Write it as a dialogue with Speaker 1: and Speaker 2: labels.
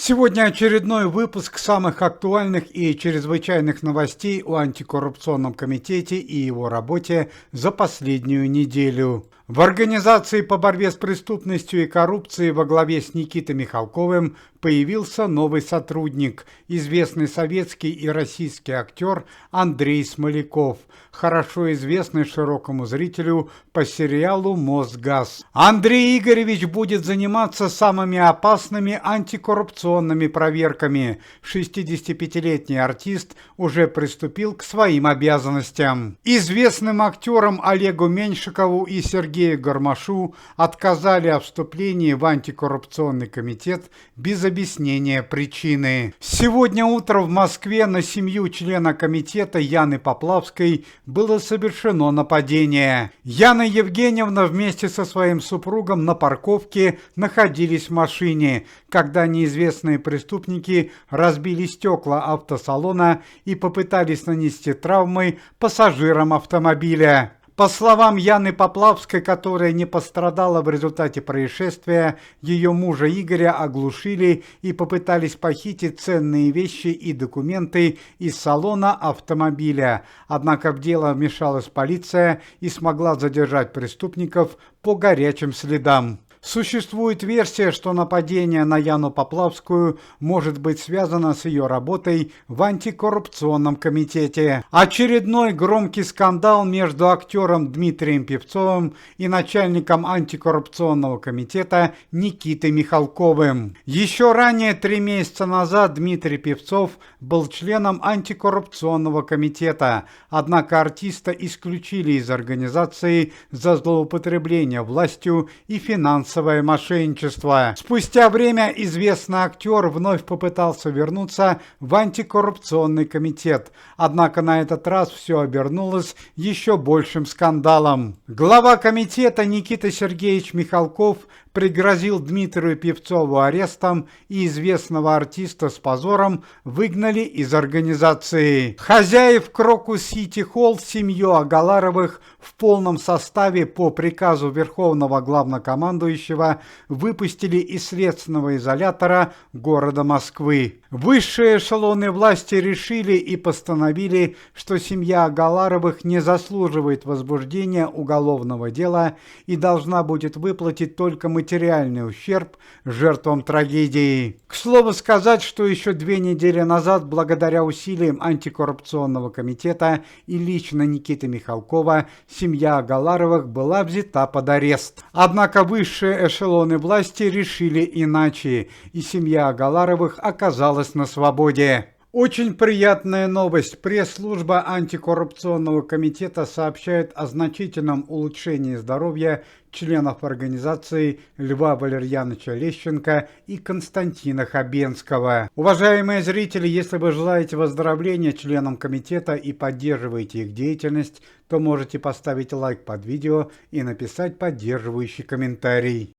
Speaker 1: Сегодня очередной выпуск самых актуальных и чрезвычайных новостей о антикоррупционном комитете и его работе за последнюю неделю. В Организации по борьбе с преступностью и коррупцией во главе с Никитой Михалковым появился новый сотрудник, известный советский и российский актер Андрей Смоляков, хорошо известный широкому зрителю по сериалу «Мосгаз». Андрей Игоревич будет заниматься самыми опасными антикоррупционными проверками. 65-летний артист уже приступил к своим обязанностям. Известным актерам Олегу Меньшикову и Сергею Гармашу отказали о вступлении в антикоррупционный комитет без объяснения причины. Сегодня утром в Москве на семью члена комитета Яны Поплавской было совершено нападение. Яна Евгеньевна вместе со своим супругом на парковке находились в машине, когда неизвестные преступники разбили стекла автосалона и попытались нанести травмы пассажирам автомобиля. По словам Яны Поплавской, которая не пострадала в результате происшествия, ее мужа Игоря оглушили и попытались похитить ценные вещи и документы из салона автомобиля. Однако в дело вмешалась полиция и смогла задержать преступников по горячим следам. Существует версия, что нападение на Яну Поплавскую может быть связано с ее работой в антикоррупционном комитете. Очередной громкий скандал между актером Дмитрием Певцовым и начальником антикоррупционного комитета Никитой Михалковым. Еще ранее, 3 месяца назад, Дмитрий Певцов был членом антикоррупционного комитета, однако артиста исключили из организации за злоупотребление властью и финансовое мошенничество. Спустя время известный актер вновь попытался вернуться в антикоррупционный комитет, однако на этот раз все обернулось еще большим скандалом. Глава комитета Никита Сергеевич Михалков пригрозил Дмитрию Певцову арестом, и известного артиста с позором выгнали из организации. Хозяев Крокус Сити Холл, семью Агаларовых, в полном составе по приказу Верховного Главнокомандующего выпустили из следственного изолятора города Москвы. Высшие эшелоны власти решили и постановили, что семья Агаларовых не заслуживает возбуждения уголовного дела и должна будет выплатить только материальный ущерб жертвам трагедии. К слову сказать, что еще 2 недели назад, благодаря усилиям антикоррупционного комитета и лично Никиты Михалкова, семья Агаларовых была взята под арест. Однако высшие эшелоны власти решили иначе, и семья Агаларовых оказалась на свободе. Очень приятная новость. Пресс-служба антикоррупционного комитета сообщает о значительном улучшении здоровья членов организации Льва Валерьяновича Лещенко и Константина Хабенского. Уважаемые зрители, если вы желаете выздоровления членам комитета и поддерживаете их деятельность, то можете поставить лайк под видео и написать поддерживающий комментарий.